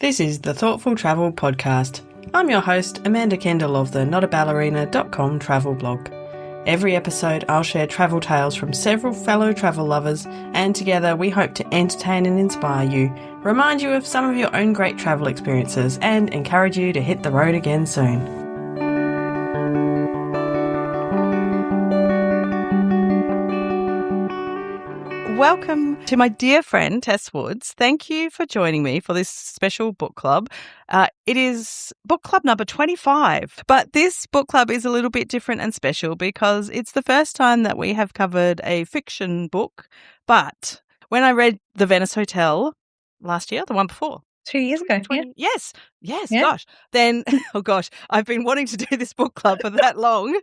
This is the Thoughtful Travel Podcast. I'm your host, Amanda Kendall of the notaballerina.com travel blog. Every episode, I'll share travel tales from several fellow travel lovers, and together we hope to entertain and inspire you, remind you of some of your own great travel experiences, and encourage you to hit the road again soon. Welcome to my dear friend, Tess Woods. Thank you for joining me for this special book club. It is book club number 25, but this book club is a little bit different and special because it's the first time that we have covered a fiction book. But when I read The Venice Hotel last year, the one before, 2 years ago. Yes, Yeah. gosh. Then, I've been wanting to do this book club for that long.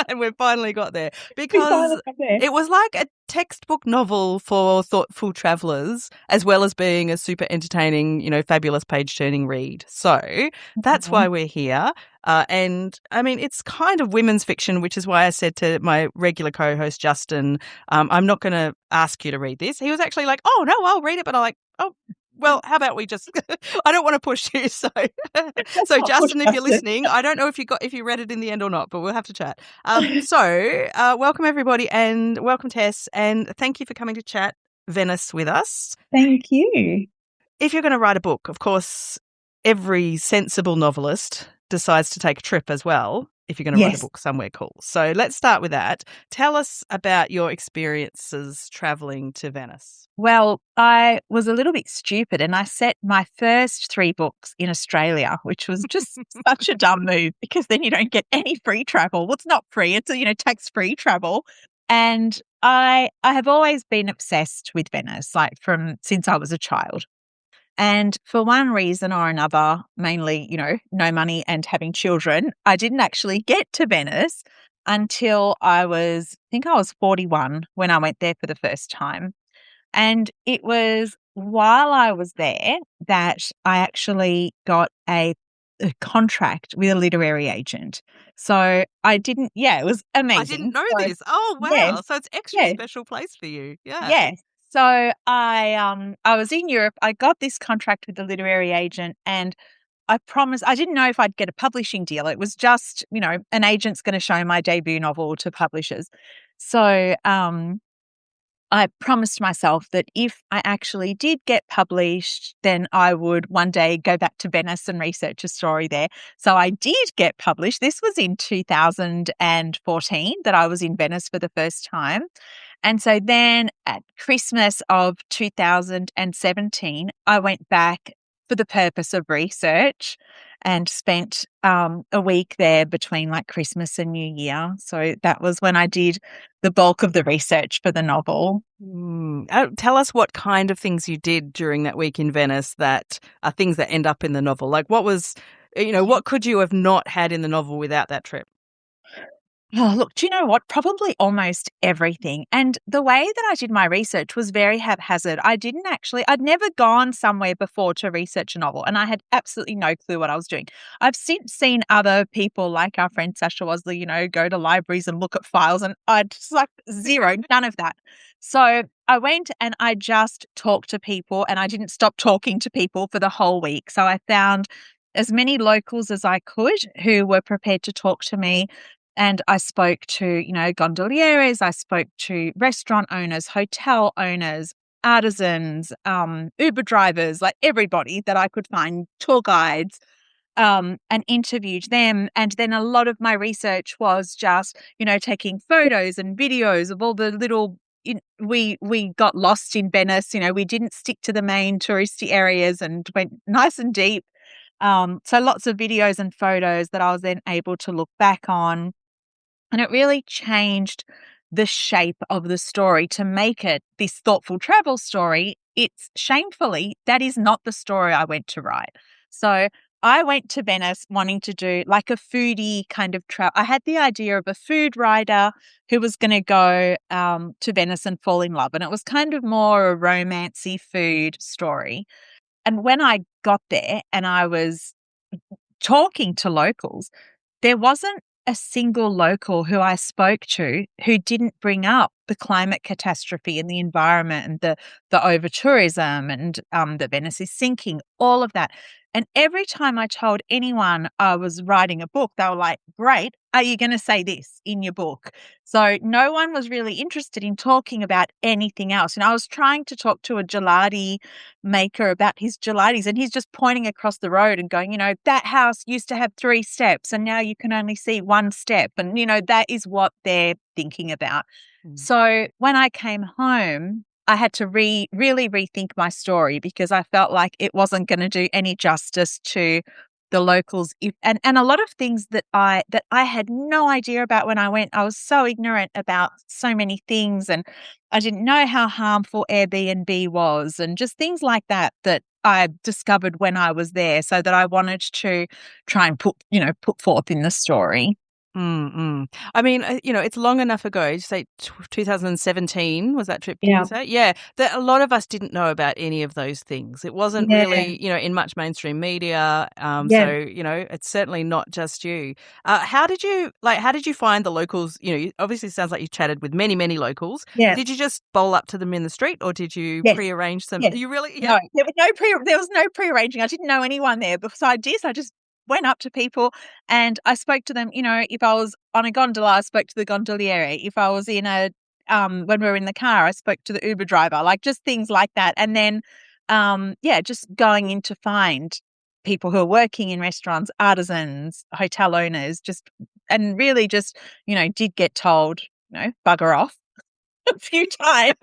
And we've finally got there because it was like a textbook novel for thoughtful travellers, as well as being a super entertaining, fabulous page-turning read. So that's why we're here. And I mean, it's kind of women's fiction, which is why I said to my regular co-host, Justin, I'm not going to ask you to read this. He was actually like, oh, no, I'll read it. But I'm like, oh, well, how about we just I don't want to push you. So Justin, if you're listening, I don't know if you read it in the end or not, but we'll have to chat. Welcome everybody, and welcome Tess, and thank you for coming to chat Venice with us. Thank you. If you're going to write a book, of course, every sensible novelist decides to take a trip as well if you're going to write a book somewhere cool. So let's start with that. Tell us about your experiences traveling to Venice. Well, I was a little bit stupid and I set my first 3 books in Australia, which was just such a dumb move because then you don't get any free travel. Well, it's not free. It's tax-free travel. And I have always been obsessed with Venice, since I was a child. And for one reason or another, mainly, no money and having children, I didn't actually get to Venice until I was 41 when I went there for the first time. And it was while I was there that I actually got a contract with a literary agent. So it was amazing. I didn't know this. Oh, wow. Yes, so it's extra special place for you. Yeah. Yes. So I was in Europe. I got this contract with the literary agent and I promised, I didn't know if I'd get a publishing deal. It was just, an agent's going to show my debut novel to publishers. So I promised myself that if I actually did get published, then I would one day go back to Venice and research a story there. So I did get published. This was in 2014 that I was in Venice for the first time. And so then at Christmas of 2017, I went back for the purpose of research and spent a week there between Christmas and New Year. So that was when I did the bulk of the research for the novel. Tell us what kind of things you did during that week in Venice that are things that end up in the novel. Like what could you have not had in the novel without that trip? Oh, look, do you know what? Probably almost everything. And the way that I did my research was very haphazard. I'd never gone somewhere before to research a novel, and I had absolutely no clue what I was doing. I've since seen other people like our friend Sasha Wasley, go to libraries and look at files, and I'd just zero, none of that. So I went and I just talked to people, and I didn't stop talking to people for the whole week. So I found as many locals as I could who were prepared to talk to me. And I spoke to, gondolieres, I spoke to restaurant owners, hotel owners, artisans, Uber drivers, everybody that I could find, tour guides, and interviewed them. And then a lot of my research was just, taking photos and videos of all the little, we got lost in Venice, we didn't stick to the main touristy areas and went nice and deep. So lots of videos and photos that I was then able to look back on. And it really changed the shape of the story to make it this thoughtful travel story. Shamefully, that is not the story I went to write. So I went to Venice wanting to do a foodie kind of travel. I had the idea of a food writer who was going to go to Venice and fall in love. And it was kind of more a romancy food story. And when I got there and I was talking to locals, there wasn't a single local who I spoke to who didn't bring up the climate catastrophe and the environment and the over tourism and that Venice is sinking, all of that. And every time I told anyone I was writing a book, they were like, "Great, are you going to say this in your book?" So no one was really interested in talking about anything else. And I was trying to talk to a gelati maker about his gelatis, and he's just pointing across the road and going, that house used to have 3 steps and now you can only see 1 step. And, that is what they're thinking about. So when I came home, I had to really rethink my story because I felt like it wasn't going to do any justice to the locals, and a lot of things that I had no idea about when I went. I was so ignorant about so many things, and I didn't know how harmful Airbnb was, and just things like that I discovered when I was there. So that I wanted to try and put forth in the story. I mean, it's long enough ago. You say 2017 was that trip? Did Yeah. you say? Yeah, that a lot of us didn't know about any of those things. It wasn't really, in much mainstream media. So it's certainly not just you. How did you find the locals? Obviously, it sounds like you chatted with many, many locals. Yeah. Did you just bowl up to them in the street, or did you prearrange some? Yes. You really? Yeah. No, there was no prearranging. I didn't know anyone there, but so I just went up to people and I spoke to them. If I was on a gondola, I spoke to the gondoliere. If I was in when we were in the car, I spoke to the Uber driver, like just things like that. And then, just going in to find people who are working in restaurants, artisans, hotel owners, and really just, did get told, bugger off a few times.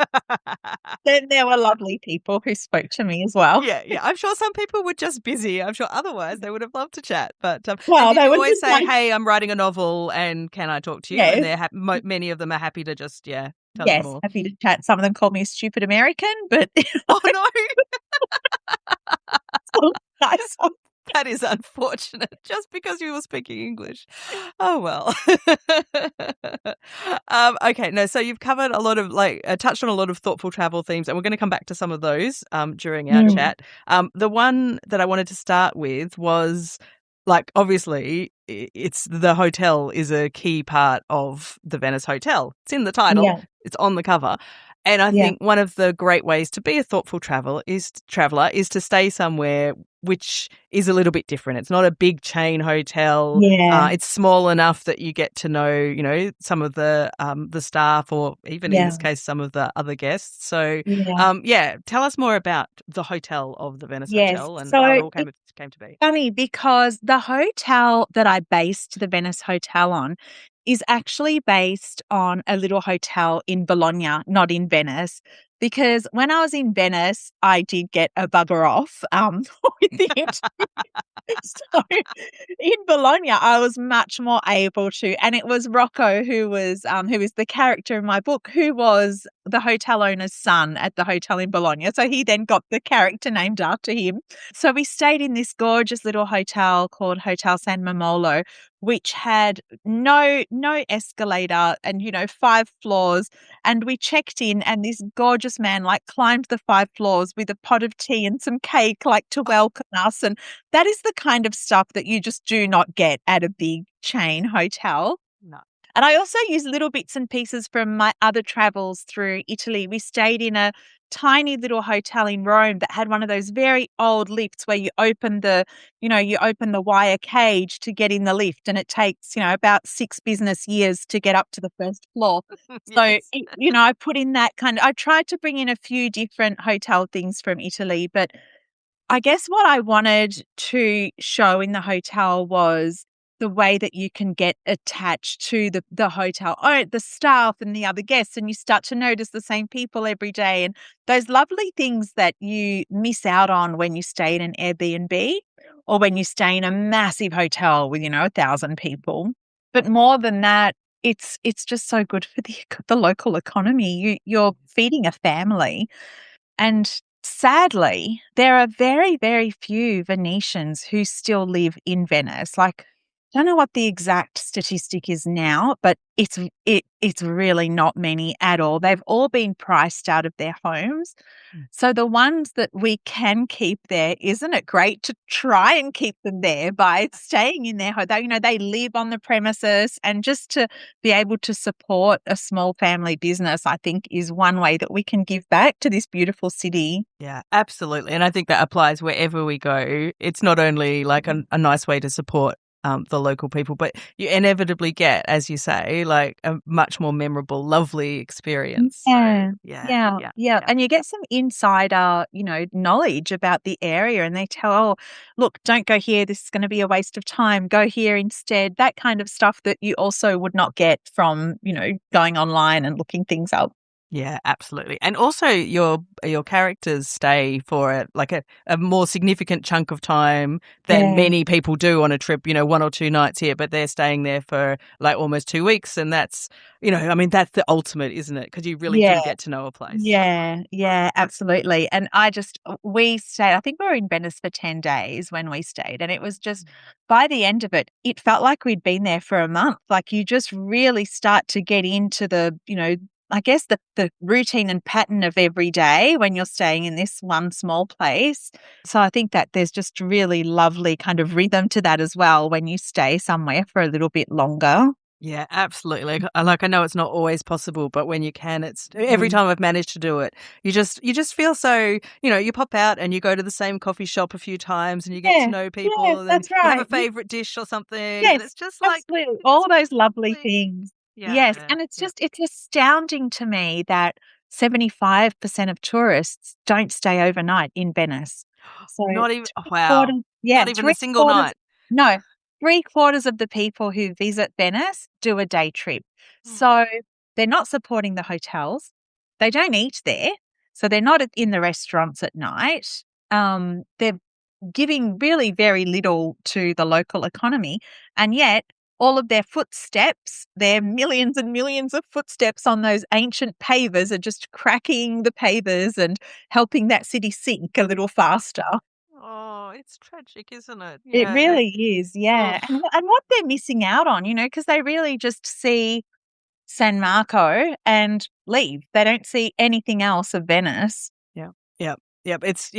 Then there were lovely people who spoke to me as well. Yeah. I'm sure some people were just busy. I'm sure otherwise they would have loved to chat. But and Well, did they you would always just say, like, "Hey, I'm writing a novel, and can I talk to you?" And they're many of them are happy to just tell you more. happy to chat. Some of them called me a stupid American, but Oh no, nice. that is unfortunate. Just because you were speaking English. Oh well. Okay, no. So you've covered a lot of touched on a lot of thoughtful travel themes, and we're going to come back to some of those during our chat. The one that I wanted to start with was obviously it's the hotel is a key part of the Venice Hotel. It's in the title. Yeah. It's on the cover. And I think one of the great ways to be a thoughtful traveler is to stay somewhere which is a little bit different. It's not a big chain hotel. Yeah. It's small enough that you get to know, some of the staff, or even in this case, some of the other guests. So, tell us more about the hotel of the Venice Hotel and how it all came to be. Funny because the hotel that I based the Venice Hotel on is actually based on a little hotel in Bologna, not in Venice. Because when I was in Venice, I did get a bugger off with the interview. So in Bologna, I was much more able to, and it was Rocco who is the character in my book, who was the hotel owner's son at the hotel in Bologna. So he then got the character named after him. So we stayed in this gorgeous little hotel called Hotel San Mamolo, which had no escalator and 5 floors. And we checked in, and this gorgeous man climbed the 5 floors with a pot of tea and some cake to welcome us. And that is the kind of stuff that you just do not get at a big chain hotel. No. And I also use little bits and pieces from my other travels through Italy. We stayed in a tiny little hotel in Rome that had one of those very old lifts where you open the wire cage to get in the lift, and it takes, about 6 business years to get up to the first floor. So, I put in that I tried to bring in a few different hotel things from Italy, but I guess what I wanted to show in the hotel was the way that you can get attached to the hotel, the staff and the other guests, and you start to notice the same people every day, and those lovely things that you miss out on when you stay in an Airbnb or when you stay in a massive hotel with 1,000 people. But more than that, it's just so good for the local economy. You're feeding a family, and sadly, there are very, very few Venetians who still live in Venice. don't know what the exact statistic is now, but it's really not many at all. They've all been priced out of their homes. So the ones that we can keep there, isn't it great to try and keep them there by staying in their home? They live on the premises, and just to be able to support a small family business, I think, is one way that we can give back to this beautiful city. Yeah, absolutely. And I think that applies wherever we go. It's not only like a nice way to support the local people, but you inevitably get, as you say, like a much more memorable, lovely experience. Yeah, So, yeah, yeah, yeah, yeah. yeah. And you get some insider, knowledge about the area, and they tell, oh, look, don't go here. This is going to be a waste of time. Go here instead. That kind of stuff that you also would not get from, going online and looking things up. Yeah, absolutely. And also your characters stay for a more significant chunk of time than Yeah, many people do on a trip, 1 or 2 nights here, but they're staying there for like almost 2 weeks. And that's, I mean, that's the ultimate, isn't it? Because you really yeah. do get to know a place. Yeah, yeah, absolutely. And we stayed, I think we were in Venice for 10 days when we stayed. And it was just, by the end of it, it felt like we'd been there for a month. Like you just really start to get into I guess the routine and pattern of every day when you're staying in this one small place. So I think that there's just really lovely kind of rhythm to that as well when you stay somewhere for a little bit longer. Yeah, absolutely. I know it's not always possible, but when you can, it's every Mm. time I've managed to do it, you just feel so, you pop out and you go to the same coffee shop a few times and you get to Yeah, know yeah, people and then that's you have a right. favorite dish or something and Yes, it's just like absolutely. it's All those lovely lovely. things. Yes, Yeah. and Yeah. it's astounding to me that 75% of tourists don't stay overnight in Venice. So Not even oh, three wow. quarters, yeah, Not even a three single quarters, night. no, three quarters of the people who visit Venice do a day trip. So they're not supporting the hotels. They don't eat there. So they're not in the restaurants at night. They're giving really very little to the local economy. And yet, all of their footsteps, their millions and millions of footsteps on those ancient pavers are just cracking the pavers and helping that city sink a little faster. Oh, it's tragic, isn't it? It Yeah. really is, Ugh. yeah. And what they're missing out on, because they really just see San Marco and leave. They don't see anything else of Venice. Yeah. Yep. Yep. It's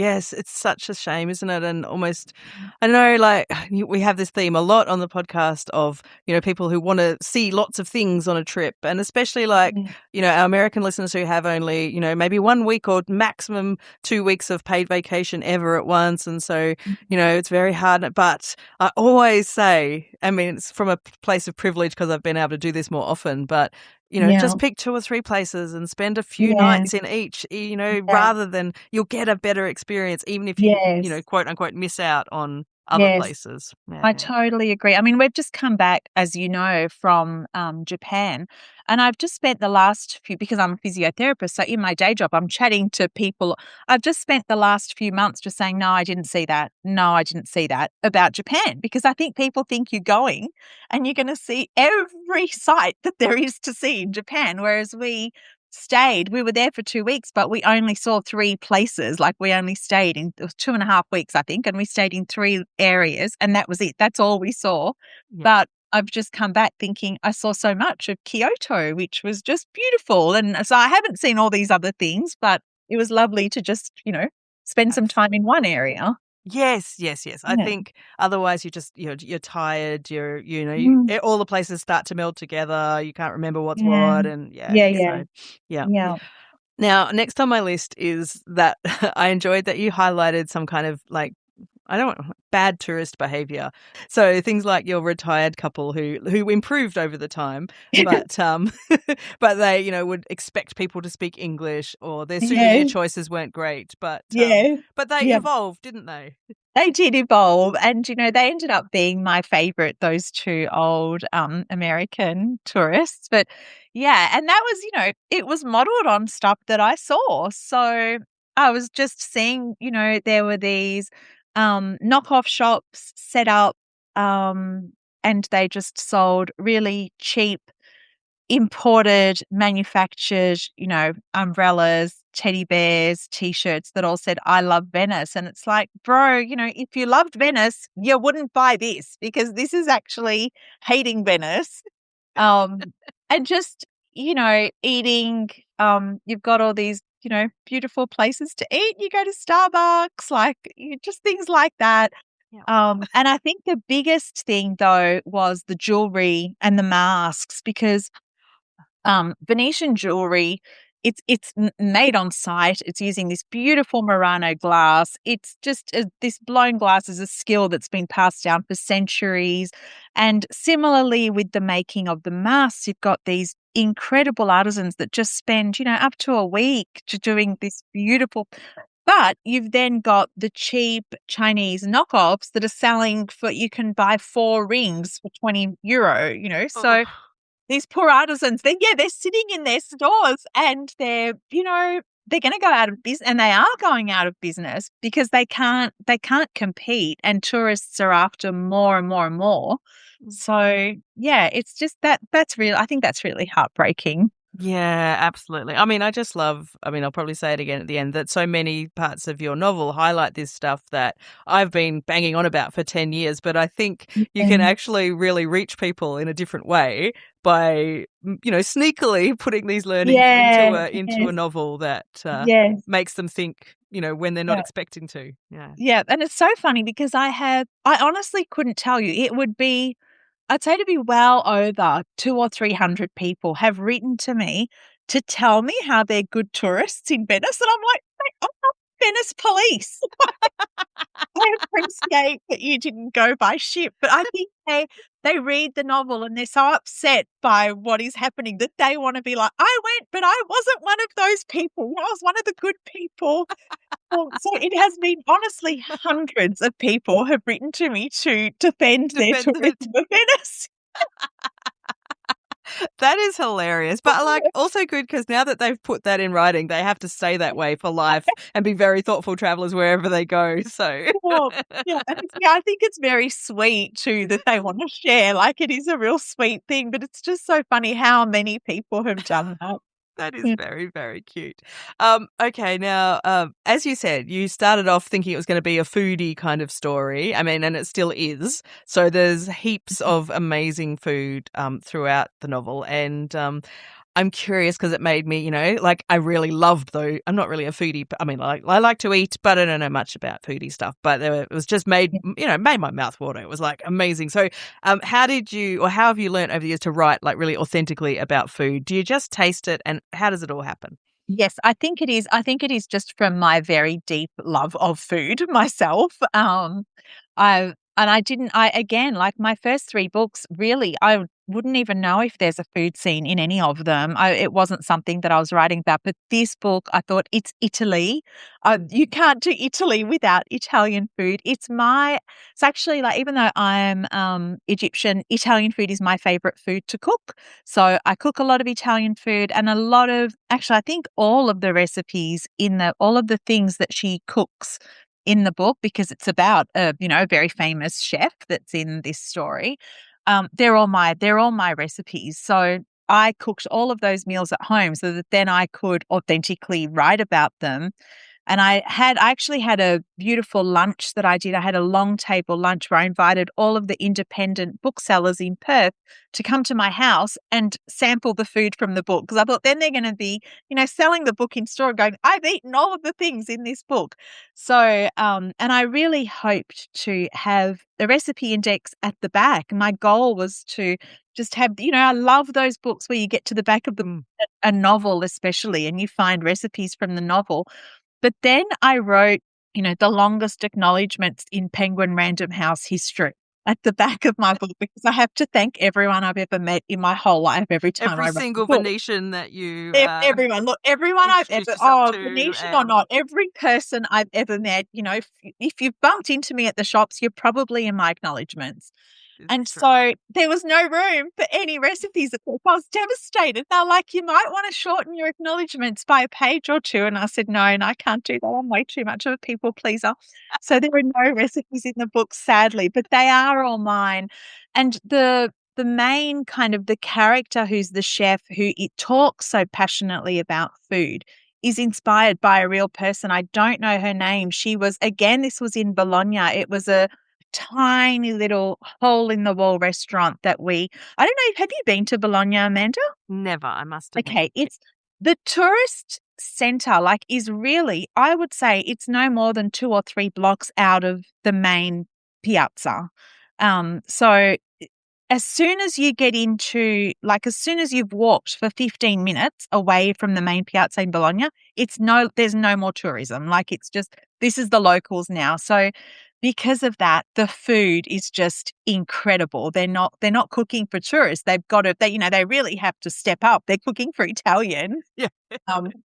such a shame, isn't it? And almost, I know, like we have this theme a lot on the podcast of, people who want to see lots of things on a trip. And especially like, Yeah. our American listeners who have only, maybe 1 week or maximum 2 weeks of paid vacation ever at once. And so, it's very hard. But I always say, I mean, it's from a place of privilege because I've been able to do this more often, but Yeah. just pick 2 or 3 places and spend a few Yeah. nights in each, Yeah. rather than you'll get a better experience, even if you, Yes. quote unquote, miss out on other Yes. places. I Yeah. totally agree. I mean, we've just come back, as you know, from Japan, and I've just spent the last few, because I'm a physiotherapist, so in my day job, I'm chatting to people. I've just spent the last few months just saying, no, I didn't see that. No, I didn't see that about Japan, because I think people think you're going and you're going to see every site that there is to see in Japan, whereas we were there for 2 weeks, but we only saw three places. Like we only stayed in, it was 2.5 weeks, I think, and we stayed in three areas, and that was it. That's all we saw. Yeah. But I've just come back thinking I saw so much of Kyoto, which was just beautiful. And so I haven't seen all these other things, but it was lovely to just, spend some time in one area. Yes, yes, yes. I Yeah. think otherwise you're tired. Mm. All the places start to meld together. You can't remember what's Yeah. what, and yeah. Yeah. Yeah. So, yeah. Yeah. Now, next on my list is that I enjoyed that you highlighted some kind of like I don't want bad tourist behavior. So things like your retired couple who improved over the time, but but they would expect people to speak English, or their Yeah. souvenir choices weren't great, Yeah. but they Yeah. evolved, didn't they? They did evolve, and, they ended up being my favorite, those two old, American tourists, but yeah, and that was, it was modeled on stuff that I saw, so I was just seeing, there were these, knockoff shops set up, and they just sold really cheap imported, manufactured, umbrellas, teddy bears, T-shirts that all said, "I love Venice." And it's like, bro, if you loved Venice, you wouldn't buy this because this is actually hating Venice. And just, eating, you've got all these, beautiful places to eat. You go to Starbucks, like just things like that. Yeah. And I think the biggest thing though was the jewelry and the masks because Venetian jewelry, it's made on site. It's using this beautiful Murano glass. It's just this blown glass is a skill that's been passed down for centuries. And similarly with the making of the masks, you've got these incredible artisans that just spend, up to a week to doing this beautiful. But you've then got the cheap Chinese knockoffs that are selling for, you can buy 4 rings for €20, Oh. so these poor artisans, they're sitting in their stores and they're going to go out of business, and they are going out of business because they can't compete, and tourists are after more and more and more. So yeah, it's just that's real. I think that's really heartbreaking. Yeah, absolutely. I mean, I'll probably say it again at the end, that so many parts of your novel highlight this stuff that I've been banging on about for 10 years, but I think you can Yeah. actually really reach people in a different way by, sneakily putting these learnings into Yeah. a Yes. novel that Yes. makes them think, when they're not Yeah. expecting to. Yeah. Yeah. And it's so funny because I honestly couldn't tell you. It would be, I'd say, to be well over 200 or 300 people have written to me to tell me how they're good tourists in Venice. And I'm like, "Mate, I'm not Venice police. I appreciate that you didn't go by ship." But I think they read the novel and they're so upset by what is happening that they want to be like, "I went, but I wasn't one of those people. I was one of the good people." So it has been, honestly, hundreds of people have written to me to defend their Defend tourism it. of Venice. That is hilarious, but like also good because now that they've put that in writing, they have to stay that way for life and be very thoughtful travelers wherever they go. So, Well, yeah, and I think it's very sweet too that they want to share. Like, it is a real sweet thing, but it's just so funny how many people have done that. that is Yeah. very, very cute. Okay, now, as you said, you started off thinking it was going to be a foodie kind of story. I mean, and it still is. So there's heaps of amazing food throughout the novel, and I'm curious because it made me, like I really loved though. I'm not really a foodie, but I mean, like I like to eat, but I don't know much about foodie stuff. But it was just made my mouth water. It was like amazing. So, how did you, or how have you learned over the years to write like really authentically about food? Do you just taste it, and how does it all happen? Yes, I think it is. I think it is just from my very deep love of food myself. I didn't, I again, like my first 3 books, really, I wouldn't even know if there's a food scene in any of them. It wasn't something that I was writing about, but this book, I thought, it's Italy. You can't do Italy without Italian food. It's actually, like, even though I'm Egyptian, Italian food is my favorite food to cook. So I cook a lot of Italian food, and a lot of, actually, I think all of the recipes all of the things that she cooks in the book, because it's about a very famous chef that's in this story. They're all my recipes. So I cooked all of those meals at home so that then I could authentically write about them. And I actually had a beautiful lunch that I did. I had a long table lunch where I invited all of the independent booksellers in Perth to come to my house and sample the food from the book. Because I thought then they're going to be, selling the book in store and going, "I've eaten all of the things in this book." So, and I really hoped to have the recipe index at the back. My goal was to just have, I love those books where you get to the back of a novel, especially, and you find recipes from the novel. But then I wrote, the longest acknowledgements in Penguin Random House history at the back of my book, because I have to thank everyone I've ever met in my whole life every time Every I write a single book. Venetian that you Everyone, look, everyone I've introduced ever, yourself to, Venetian or and not, every person I've ever met, if you've bumped into me at the shops, you're probably in my acknowledgements. it's And true. so there was no room for any recipes at all. I was devastated. They're like, "You might want to shorten your acknowledgements by a page or two." And I said, "No, I can't do that. I'm way too much of a people pleaser." So there are no recipes in the book, sadly, but they are all mine. And the main kind of the character who's the chef who it talks so passionately about food is inspired by a real person. I don't know her name. She was, again, this was in Bologna. It was a tiny little hole in the wall restaurant that I don't know, have you been to Bologna, Amanda? Never, I must admit. Okay, it's the tourist center, like, is really, I would say it's no more than 2 or 3 blocks out of the main piazza. So as soon as you get into, like, as soon as you've walked for 15 minutes away from the main piazza in Bologna, there's no more tourism. Like, it's just, this is the locals now. So because of that, the food is just incredible. They're not cooking for tourists. They really have to step up. They're cooking for Italians. Yeah.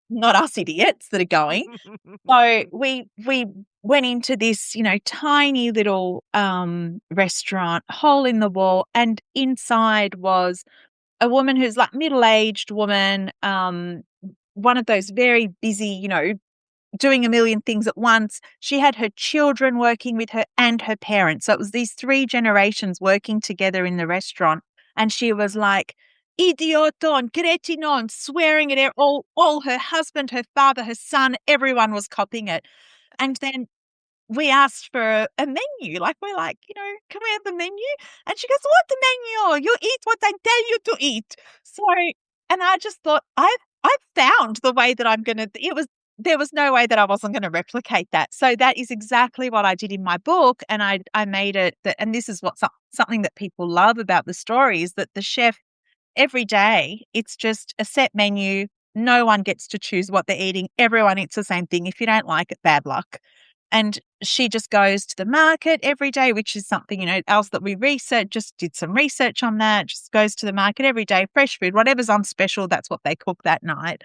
Not us idiots that are going. So we went into this, tiny little restaurant, hole in the wall, and inside was a woman who's like middle-aged woman, one of those very busy, doing a million things at once. She had her children working with her and her parents. So it was these 3 generations working together in the restaurant. And she was like, idioton, cretinon, swearing at all her husband, her father, her son, everyone was copying it. And then we asked for a menu. Like, we're like, can we have the menu? And she goes, what the menu? You eat what I tell you to eat. So, and I just thought, I've found the way that I'm going to, there was no way that I wasn't going to replicate that. So that is exactly what I did in my book. And I made it and this is something that people love about the story, is that the chef, every day, it's just a set menu. No one gets to choose what they're eating. Everyone eats the same thing. If you don't like it, bad luck. And she just goes to the market every day, which is something, else that we researched, just did some research on that, just goes to the market every day, fresh food, whatever's on special, that's what they cook that night.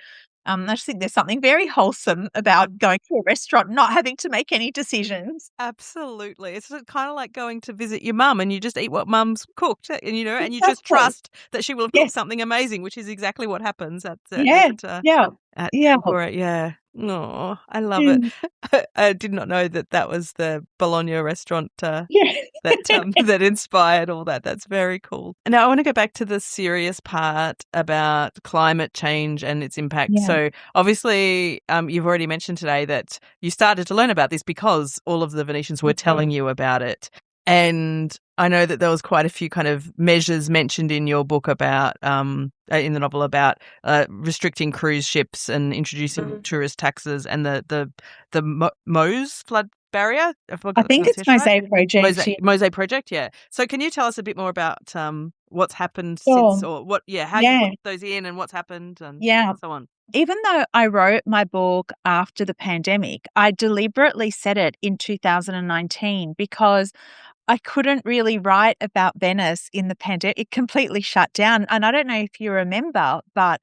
I just think there's something very wholesome about going to a restaurant, not having to make any decisions. Absolutely. It's kind of like going to visit your mum and you just eat what mum's cooked, and Exactly. you just trust that she will have cooked something amazing, which is exactly what happens at Tempura. Yeah. Oh, I love it. I did not know that was the Bologna restaurant that inspired all that. That's very cool. Now, I want to go back to the serious part about climate change and its impact. Yeah. So obviously, you've already mentioned today that you started to learn about this because all of the Venetians were telling you about it. And I know that there was quite a few kind of measures mentioned in your book about, in the novel, about restricting cruise ships and introducing tourist taxes and the Mose flood barrier. I think it's Mosaic Project. Mosaic Project, yeah. So can you tell us a bit more about what's happened since, or how you put those in and what's happened and so on? Even though I wrote my book after the pandemic, I deliberately set it in 2019 because I couldn't really write about Venice in the pandemic. It completely shut down. And I don't know if you remember, but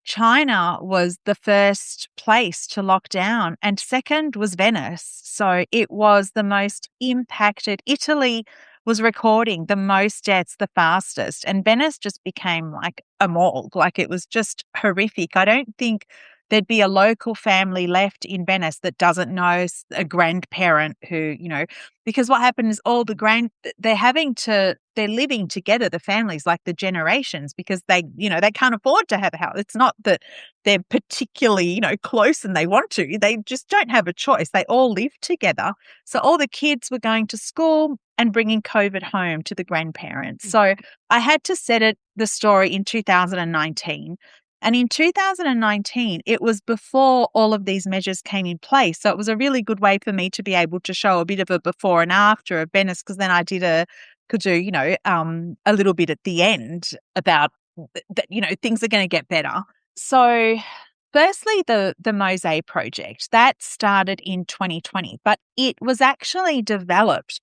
China was the first place to lock down, and second was Venice. So it was the most impacted. Italy was recording the most deaths the fastest, and Venice just became like a morgue. Like, it was just horrific. I don't think there'd be a local family left in Venice that doesn't know a grandparent who, because what happened is they're living together, the families, like the generations, because they can't afford to have a house. It's not that they're particularly, close and they want to. They just don't have a choice. They all live together. So all the kids were going to school and bringing COVID home to the grandparents. So I had to set the story in 2019. And in 2019, it was before all of these measures came in place. So it was a really good way for me to be able to show a bit of a before and after of Venice, because then I could do a little bit at the end about that, things are going to get better. So firstly, the Mosaic Project, that started in 2020, but it was actually developed,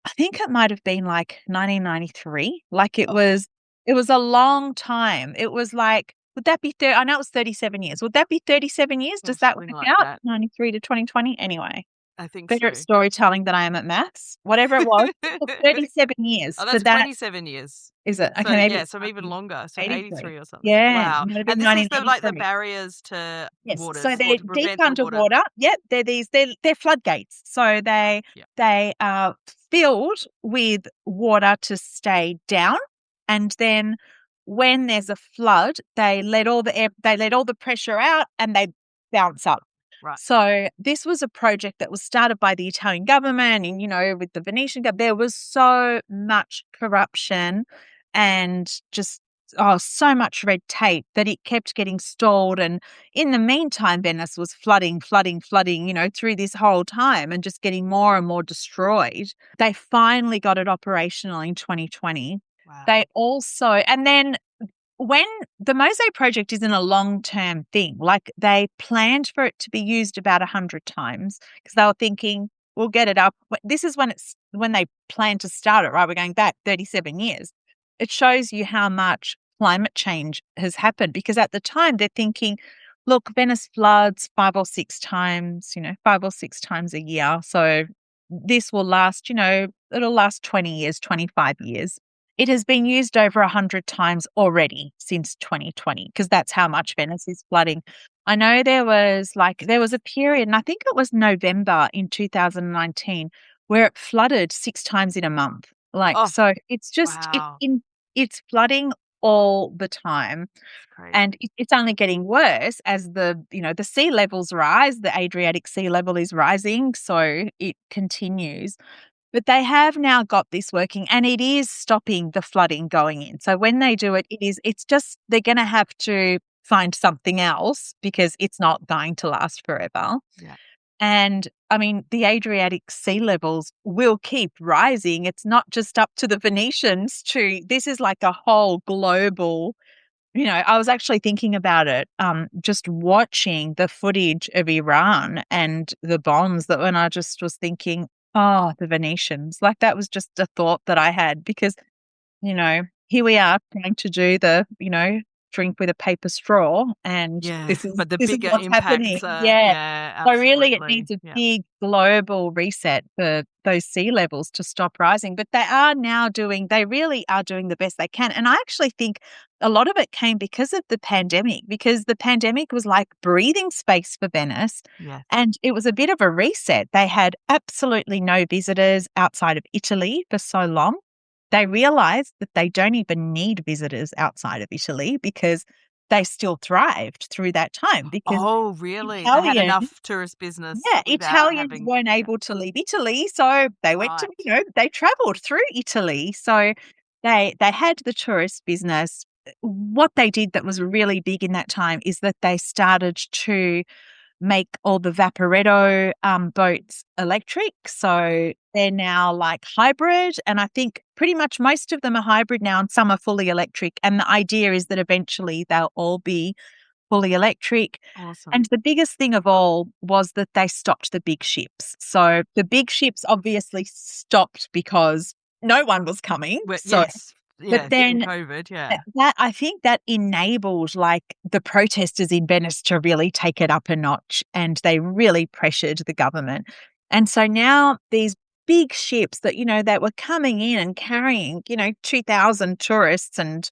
I think it might have been like 1993. Like, it was a long time. It was like, would that be I know it was 37 years. Would that be 37 years? Does that work out? 93 to 2020? Anyway. I think better at storytelling than I am at maths. Whatever it was, 37 years. Oh, that's 27 years. Is it? Okay, so, maybe so even longer. So 83 or something. Yeah. Wow. And this is the barriers to water. So they're deep underwater. Yep. They're floodgates. So they are filled with water to stay down, And then when there's a flood, they let all the pressure out and they bounce up. Right. So this was a project that was started by the Italian government and, with the Venetian government. There was so much corruption and just so much red tape that it kept getting stalled. And in the meantime, Venice was flooding, through this whole time and just getting more and more destroyed. They finally got it operational in 2020. Wow. They also, and then when the Mosaic project isn't a long-term thing, like they planned for it to be used about 100 times because they were thinking, we'll get it up. This is when they planned to start it, right? We're going back 37 years. It shows you how much climate change has happened because at the time they're thinking, look, Venice floods 5 or 6 times a year. So this will last, it'll last 20 years, 25 years. It has been used over 100 times already since 2020 because that's how much Venice is flooding. I know there was a period, and I think it was November in 2019, where it flooded 6 times in a month. So it's just wow. it's flooding all the time. And it's only getting worse as the sea levels rise. The Adriatic Sea level is rising, so it continues. But they have now got this working and it is stopping the flooding going in. So when they do it, it's just they're going to have to find something else because it's not going to last forever. Yeah. And I mean, the Adriatic sea levels will keep rising. It's not just up to the Venetians this is like a whole global, I was actually thinking about it, just watching the footage of Iran and the bombs when I just was thinking, oh, the Venetians. Like that was just a thought that I had because, here we are trying to do the, drink with a paper straw and this is but the this is bigger what's happening. impacts So really it absolutely. needs a big global reset for those sea levels to stop rising. But they really are doing the best they can. And I actually think a lot of it came because of the pandemic, because the pandemic was like breathing space for Venice. Yeah. And it was a bit of a reset. They had absolutely no visitors outside of Italy for so long. They realized that they don't even need visitors outside of Italy because they still thrived through that time. Because really? They had enough tourist business without Italians weren't able to leave Italy, so they went to, they traveled through Italy. So they had the tourist business. What they did that was really big in that time is that they started to make all the Vaporetto boats electric. So they're now like hybrid. And I think pretty much most of them are hybrid now and some are fully electric. And the idea is that eventually they'll all be fully electric. Awesome. And the biggest thing of all was that they stopped the big ships. So the big ships obviously stopped because no one was coming. Yes. But then COVID, that I think that enabled like the protesters in Venice to really take it up a notch and they really pressured the government. And so now these big ships that, that were coming in and carrying, 2,000 tourists and,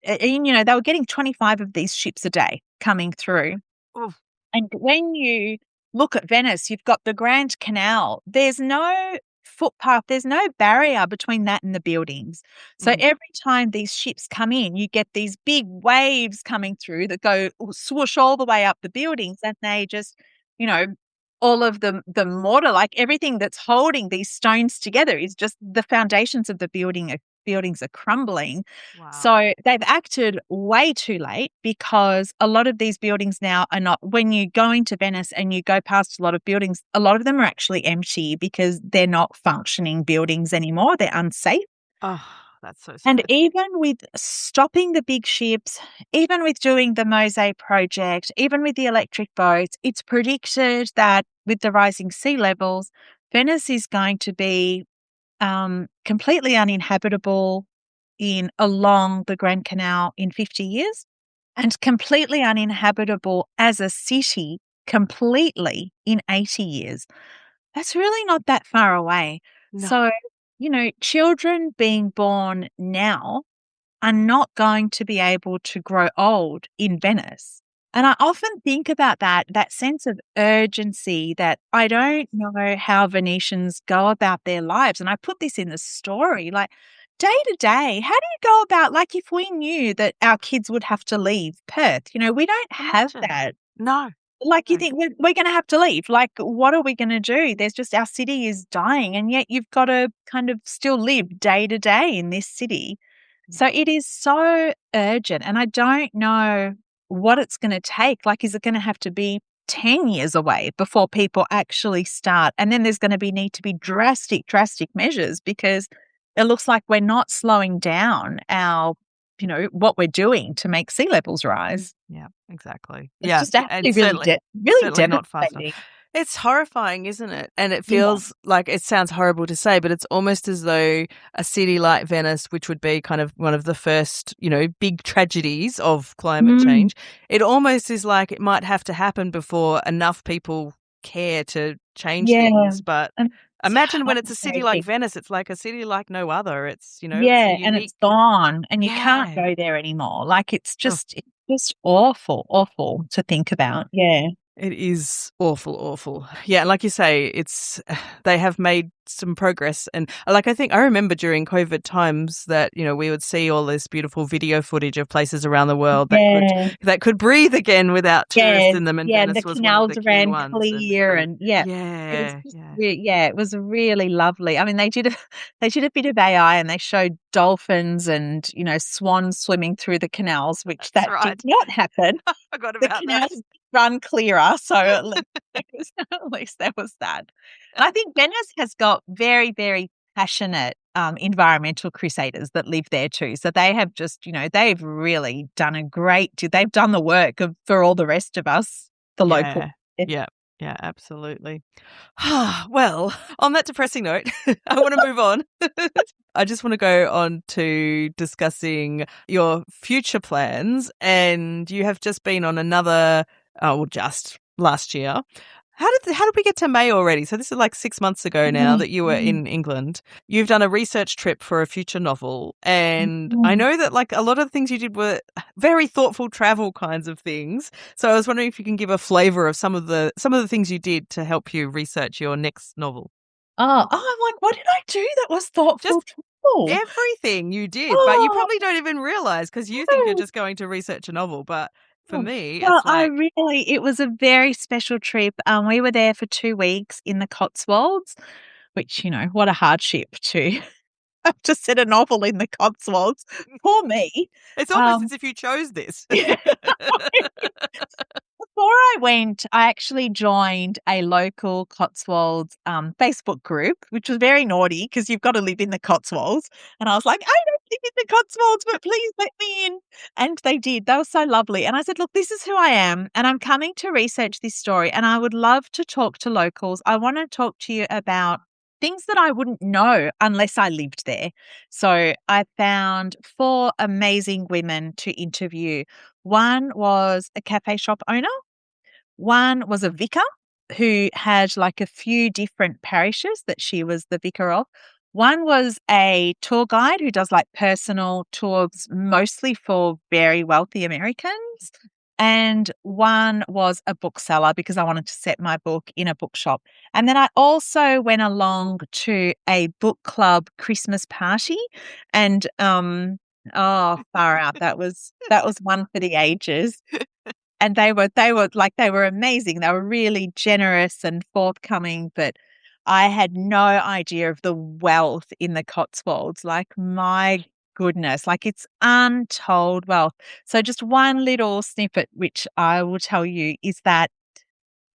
they were getting 25 of these ships a day coming through. Oof. And when you look at Venice, you've got the Grand Canal. There's no footpath, there's no barrier between that and the buildings. So every time these ships come in, you get these big waves coming through that go swoosh all the way up the buildings and they just, all of the mortar, like everything that's holding these stones together is just the foundations of the buildings are crumbling. Wow. So they've acted way too late because a lot of these buildings now are not, when you go into Venice and you go past a lot of buildings, a lot of them are actually empty because they're not functioning buildings anymore. They're unsafe. Oh, that's so sad. And even with stopping the big ships, even with doing the Mosaic project, even with the electric boats, it's predicted that with the rising sea levels, Venice is going to be completely uninhabitable along the Grand Canal in 50 years and completely uninhabitable as a city completely in 80 years. That's really not that far away. No. So, children being born now are not going to be able to grow old in Venice. And I often think about that sense of urgency that I don't know how Venetians go about their lives. And I put this in the story, like day to day, how do you go about, like, if we knew that our kids would have to leave Perth, we don't have Imagine. that. No. Like, you No. think we're going to have to leave. Like, what are we going to do? There's just, our city is dying, and yet you've got to kind of still live day to day in this city. So it is so urgent, and I don't know what it's going to take. Like, is it going to have to be 10 years away before people actually start? And then there's going to need to be drastic measures, because it looks like we're not slowing down our, what we're doing to make sea levels rise. Yeah, exactly. It's Yeah, just actually and really, really certainly not fast enough. devastating. It's horrifying, isn't it? And it Yeah. feels like, it sounds horrible to say, but it's almost as though a city like Venice, which would be kind of one of the first, big tragedies of climate change, it almost is like it might have to happen before enough people care to change things. But And it's imagine when it's a city like heartbreaking. Venice, it's like a city like no other. It's, it's a Yeah, and unique. it's gone, and you can't Yeah. go there anymore. Like, it's Oh. just awful to think about. Yeah. It is awful, awful. Yeah, and like you say, they have made some progress, and like I remember during COVID times that we would see all this beautiful video footage of places around the world that could breathe again without tourists in them, and Yeah, Venice the was one of canals the key ran ones. clear, and yeah. It was Yeah, just yeah. it was really lovely. I mean, they did a bit of AI, and they showed dolphins and, swans swimming through the canals, which That's that did right. not happen. Forgot The about that. canals run clearer, so at least there was that. And I think Venice has got very, very passionate environmental crusaders that live there too. So they have just, they've really done they've done the work for all the rest of us, the local. Yeah, absolutely. Well, on that depressing note, I want to move on. I just want to go on to discussing your future plans, and you have just been on another, just last year. How did we get to May already? So this is like 6 months ago now that you were in England. You've done a research trip for a future novel, and I know that like a lot of the things you did were very thoughtful travel kinds of things. So I was wondering if you can give a flavour of some of the things you did to help you research your next novel. Oh, I'm like, what did I do that was thoughtful Just travel? everything you did, but you Oh, probably don't even realise because you think you're just going to research a novel. But for me, well, it's like, it was a very special trip. We were there for 2 weeks in the Cotswolds, which, what a hardship to have to set a novel in the Cotswolds. Poor me. it's almost as if you chose this. Before I went, I actually joined a local Cotswolds Facebook group, which was very naughty because you've got to live in the Cotswolds. And I was like, I don't live in the Cotswolds, but please let me in. And they did. They were so lovely. And I said, look, this is who I am, and I'm coming to research this story, and I would love to talk to locals. I want to talk to you about things that I wouldn't know unless I lived there. So I found 4 amazing women to interview. One was a cafe shop owner. One was a vicar who had like a few different parishes that she was the vicar of. One was a tour guide who does like personal tours, mostly for very wealthy Americans. And one was a bookseller because I wanted to set my book in a bookshop. And then I also went along to a book club Christmas party, and oh, far out. That was one for the ages. And they were amazing. They were really generous and forthcoming, but I had no idea of the wealth in the Cotswolds. Like, my goodness, like, it's untold wealth. So just one little snippet, which I will tell you, is that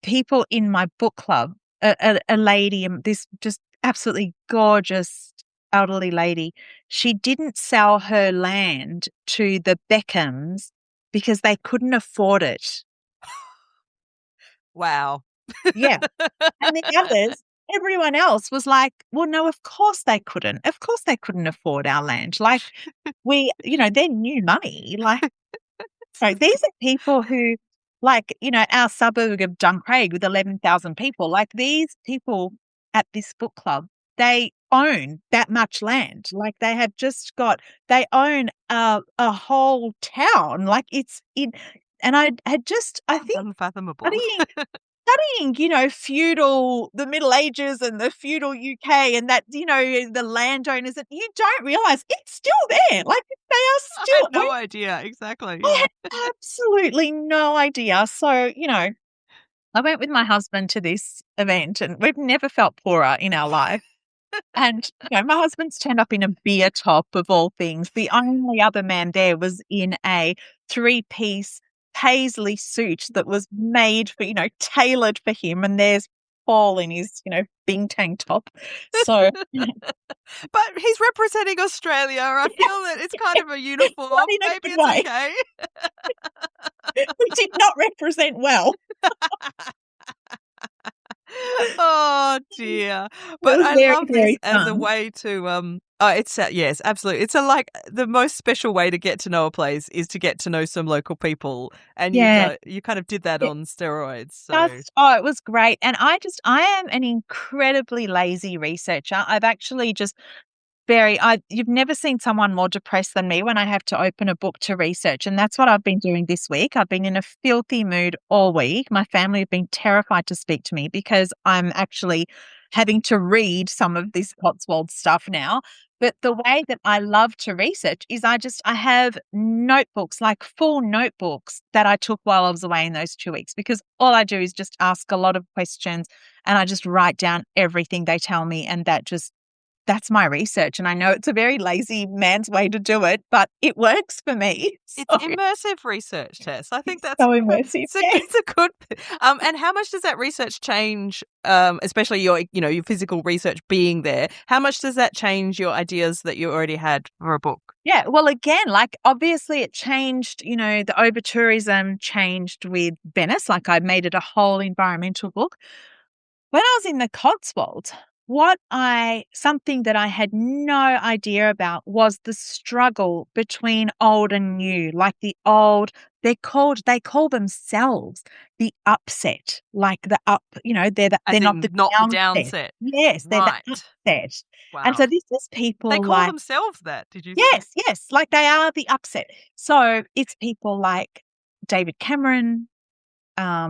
people in my book club, a lady, this just absolutely gorgeous elderly lady, she didn't sell her land to the Beckhams because they couldn't afford it. Wow. Yeah. And the others, everyone else was like, well, no, of course they couldn't. Of course they couldn't afford our land. Like, they're new money. Like, so these are people who, like, our suburb of Duncraig with 11,000 people, like, these people at this book club, they own that much land. Like, they own a whole town. Like, it's in, and I think, Unfathomable. studying, the Middle Ages and the feudal UK and that, the landowners, and you don't realize it's still there. Like, they are I still. had no idea. Exactly. I Yeah. had absolutely no idea. So, I went with my husband to this event and we've never felt poorer in our life. And, my husband's turned up in a beer top of all things. The only other man there was in a 3-piece paisley suit that was made for, tailored for him. And there's Paul in his, Bing tank top. So, But he's representing Australia. I feel that it's kind of a uniform. not in a Maybe good it's way. okay. We did not represent well. Oh dear. It But was I very, love this very as a fun. way to it's yes, absolutely. It's like the most special way to get to know a place is to get to know some local people, and Yeah. you kind of did that It on steroids. So it was great. And I am an incredibly lazy researcher. I've actually just you've never seen someone more depressed than me when I have to open a book to research. And that's what I've been doing this week. I've been in a filthy mood all week. My family have been terrified to speak to me because I'm actually having to read some of this Cotswold stuff now. But the way that I love to research is I have notebooks, like full notebooks that I took while I was away in those 2 weeks, because all I do is just ask a lot of questions and I just write down everything they tell me. And that's my research. And I know it's a very lazy man's way to do it, but it works for me. it's immersive research, Tess. I think that's So immersive. it's a good. And how much does that research change? Especially your physical research being there. How much does that change your ideas that you already had for a book? Yeah. Well, again, like obviously it changed, the over tourism changed with Venice. Like I made it a whole environmental book. When I was in the Cotswolds, something that I had no idea about was the struggle between old and new. Like the old, they call themselves the upset, like the up, As they're not in the not the downset. downset. Yes, they're the Right. upset. And Wow. so this is They people call like, themselves that, did you say? yes, like they are the upset. So it's people like David Cameron,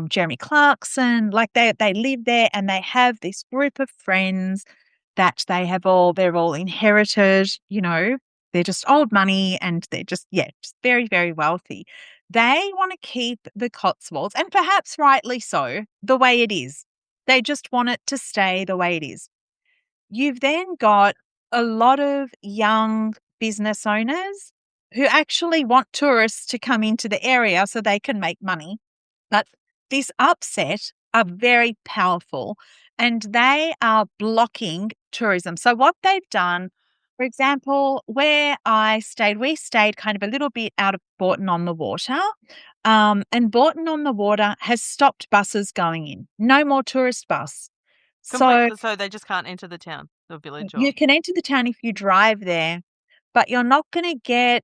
Jeremy Clarkson, like they live there and they have this group of friends that they're all inherited, they're just old money and they're just very, very wealthy. They want to keep the Cotswolds, and perhaps rightly so, the way it is. They just want it to stay the way it is. You've then got a lot of young business owners who actually want tourists to come into the area so they can make money. But this upset are very powerful and they are blocking tourism. So what they've done, for example, where we stayed kind of a little bit out of Bourton on the Water. And Bourton on the Water has stopped buses going in. No more tourist bus. So Completely. So they just can't enter the town, the village, you or can enter the town if you drive there, but you're not going to get,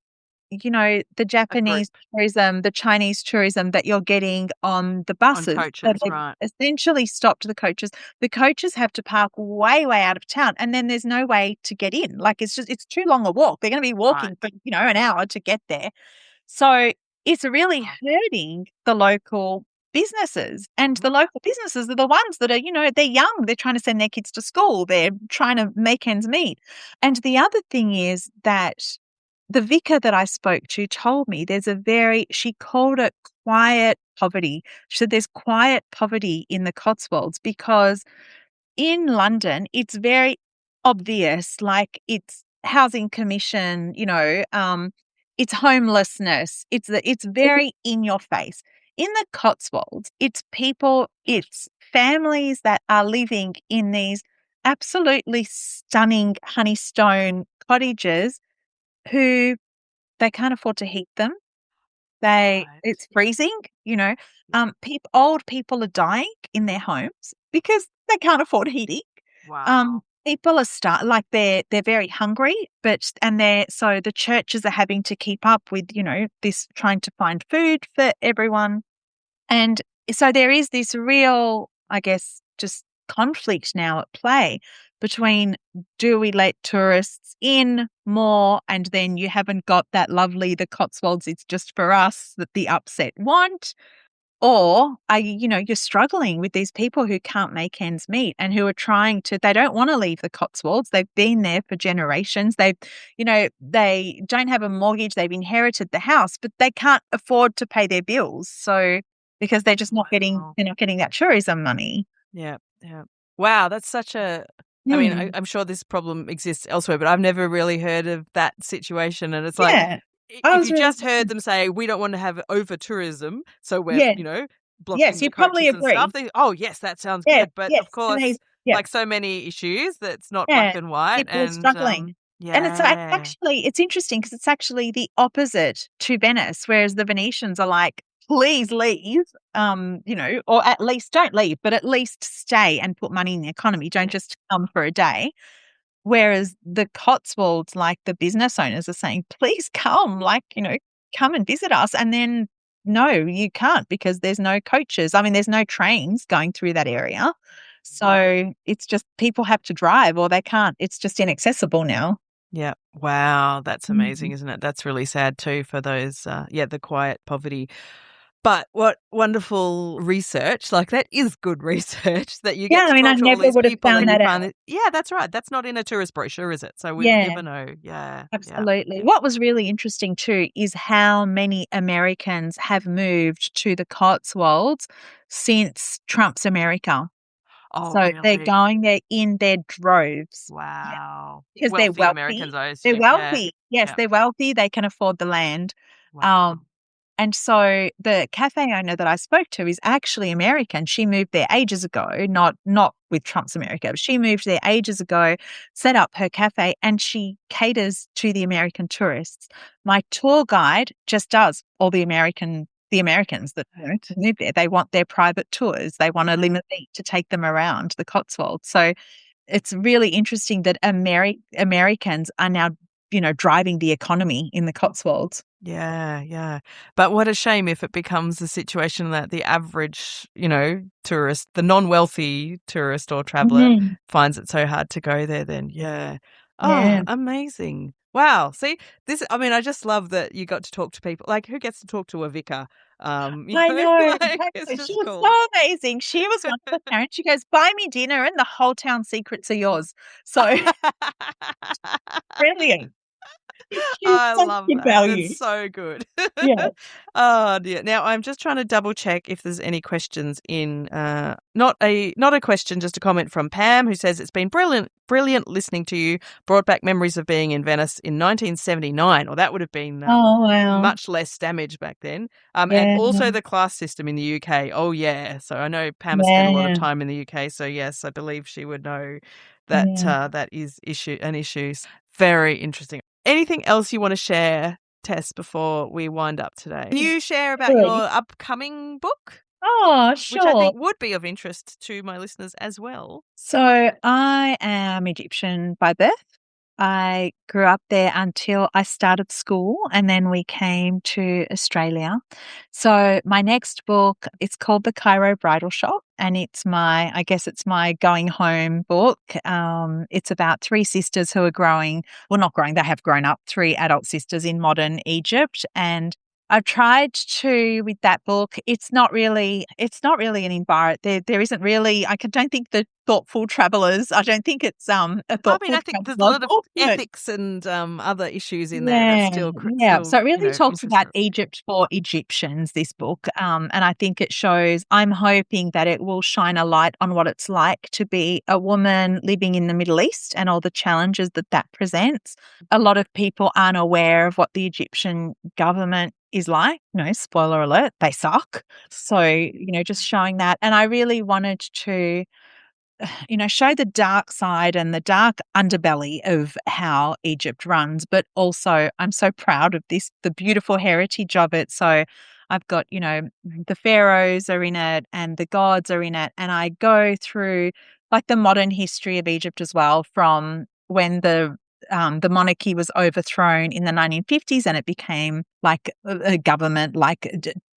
the a group Japanese tourism, the Chinese tourism that you're getting on the on buses. So coaches, they've right? essentially stopped the coaches. The coaches have to park way, way out of town, and then there's no way to get in. Like it's too long a walk. They're going to be walking Right. for, an hour to get there. So it's really Wow. hurting the local businesses. And Mhm. the local businesses are the ones that are, they're young. They're trying to send their kids to school. They're trying to make ends meet. And the other thing is that the vicar that I spoke to told me she called it quiet poverty. She said there's quiet poverty in the Cotswolds because in London, it's very obvious, like it's housing commission, it's homelessness. It's very in your face. In the Cotswolds, it's families that are living in these absolutely stunning honeystone cottages who they can't afford to heat them. Right. It's freezing, Yeah. old people are dying in their homes because they can't afford heating. Wow. People are like they're very hungry, so the churches are having to keep up with, this trying to find food for everyone. And so there is this real, I guess, just conflict now at play between, do we let tourists in more, and then you haven't got that lovely, the Cotswolds, it's just for us, that the upset want, Or you're struggling with these people who can't make ends meet and who are they don't want to leave the Cotswolds. They've been there for generations. They don't have a mortgage. They've inherited the house, but they can't afford to pay their bills. So because they're just they're not getting that tourism money. Yeah. Yeah. Wow. That's such a, I mean, I'm sure this problem exists elsewhere, but I've never really heard of that situation. And it's like, if you just heard them say, we don't want to have over tourism, so we're, blocking the coaches and stuff. Yes, that sounds good. But of course, like so many issues, that's not black and white. People are struggling. And it's interesting because it's actually the opposite to Venice, whereas the Venetians are like, please leave, or at least don't leave, but at least stay and put money in the economy. Don't just come for a day. Whereas the Cotswolds, like the business owners are saying, please come, come and visit us. And then, no, you can't because there's no coaches. I mean, there's no trains going through that area. So it's just people have to drive or they can't. It's just inaccessible now. Yeah. Wow. That's amazing, isn't it? That's really sad too for those, the quiet poverty. But what wonderful research, like that is good research that you get to talk to all these people and you find it. Yeah, that's right. That's not in a tourist brochure, is it? So we never know. Yeah. Absolutely. Yeah. What was really interesting too is how many Americans have moved to the Cotswolds since Trump's America. Oh, so really? They're going there in their droves. Wow. Because they're wealthy. Americans, I They're assume. wealthy. Yes, they're wealthy. They can afford the land. Wow. And so the cafe owner that I spoke to is actually American. She moved there ages ago, not with Trump's America, but she moved there ages ago, set up her cafe, and she caters to the American tourists. My tour guide just does all the Americans that move there. They want their private tours. They want a limousine to take them around the Cotswolds. So it's really interesting that Americans are now, driving the economy in the Cotswolds. Yeah, yeah. But what a shame if it becomes a situation that the average, tourist, the non-wealthy tourist or traveller finds it so hard to go there then. Yeah. Oh, amazing. Wow. See, I just love that you got to talk to people. Like, who gets to talk to a vicar? I know. Exactly. She was so amazing. She was one of the parents. She goes, buy me dinner and the whole town secrets are yours. So brilliant. I love that. Value. It's so good. Yeah. Oh dear. Now I'm just trying to double check if there's any questions in. Not a question, just a comment from Pam who says it's been brilliant listening to you. Brought back memories of being in Venice in 1979. Or that would have been much less damage back then. And also the class system in the UK. Oh yeah. So I know Pam has spent a lot of time in the UK. So yes, I believe she would know that that is an issue. Very interesting. Anything else you want to share, Tess, before we wind up today? Can you share about your upcoming book? Oh, sure. Which I think would be of interest to my listeners as well. So I am Egyptian by birth. I grew up there until I started school and then we came to Australia. So my next book, it's called The Cairo Bridal Shop and it's my going home book. It's about three sisters who are they have grown up, three adult sisters in modern Egypt. And I've tried to, with that book, it's not really an environment. There isn't really, don't think the thoughtful travelers, I don't think it's a thoughtful I think there's a lot of ethics and other issues in there that's still so it really talks about Egypt for Egyptians, this book. And I think it shows, I'm hoping that it will shine a light on what it's like to be a woman living in the Middle East and all the challenges that presents. A lot of people aren't aware of what the Egyptian government is like. Spoiler alert, they suck. So, just showing that. And I really wanted to, show the dark side and the dark underbelly of how Egypt runs, but also I'm so proud of the beautiful heritage of it. So I've got, the pharaohs are in it and the gods are in it. And I go through like the modern history of Egypt as well, from when the monarchy was overthrown in the 1950s and it became like a government, like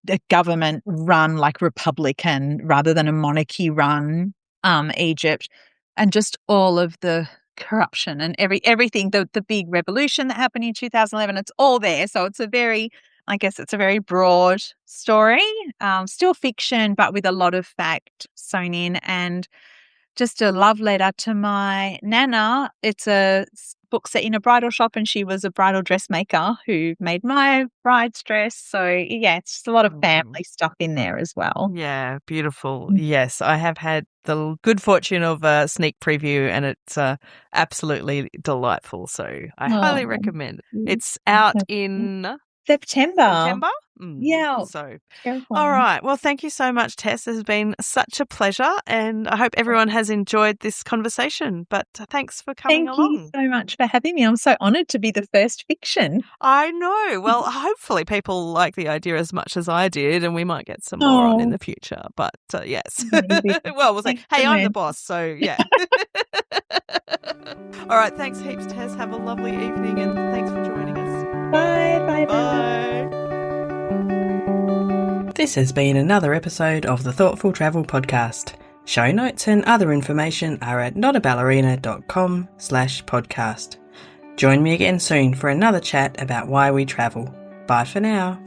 a government run, like republican rather than a monarchy run Egypt, and just all of the corruption and everything, the big revolution that happened in 2011, it's all there. So it's a very I guess it's a very broad story, still fiction, but with a lot of fact sewn in, and just a love letter to my nana. It's a book set in a bridal shop, and she was a bridal dressmaker who made my bride's dress. So, yeah, it's just a lot of family stuff in there as well. Yeah, beautiful. Yes, I have had the good fortune of a sneak preview, and it's absolutely delightful. So I highly recommend. It's out in September. Yeah. So, all right. Well, thank you so much, Tess. It has been such a pleasure, and I hope everyone has enjoyed this conversation. But thanks for coming along. Thank you so much for having me. I'm so honoured to be the first fiction. I know. Well, hopefully people like the idea as much as I did, and we might get some more on in the future. But yes. Well, we'll say, hey, I'm the boss. So, yeah. All right. Thanks heaps, Tess. Have a lovely evening, and thanks for joining us. Bye. Bye. Bye. This has been another episode of the Thoughtful Travel Podcast. Show notes and other information are at notaballerina.com/podcast. Join me again soon for another chat about why we travel. Bye for now.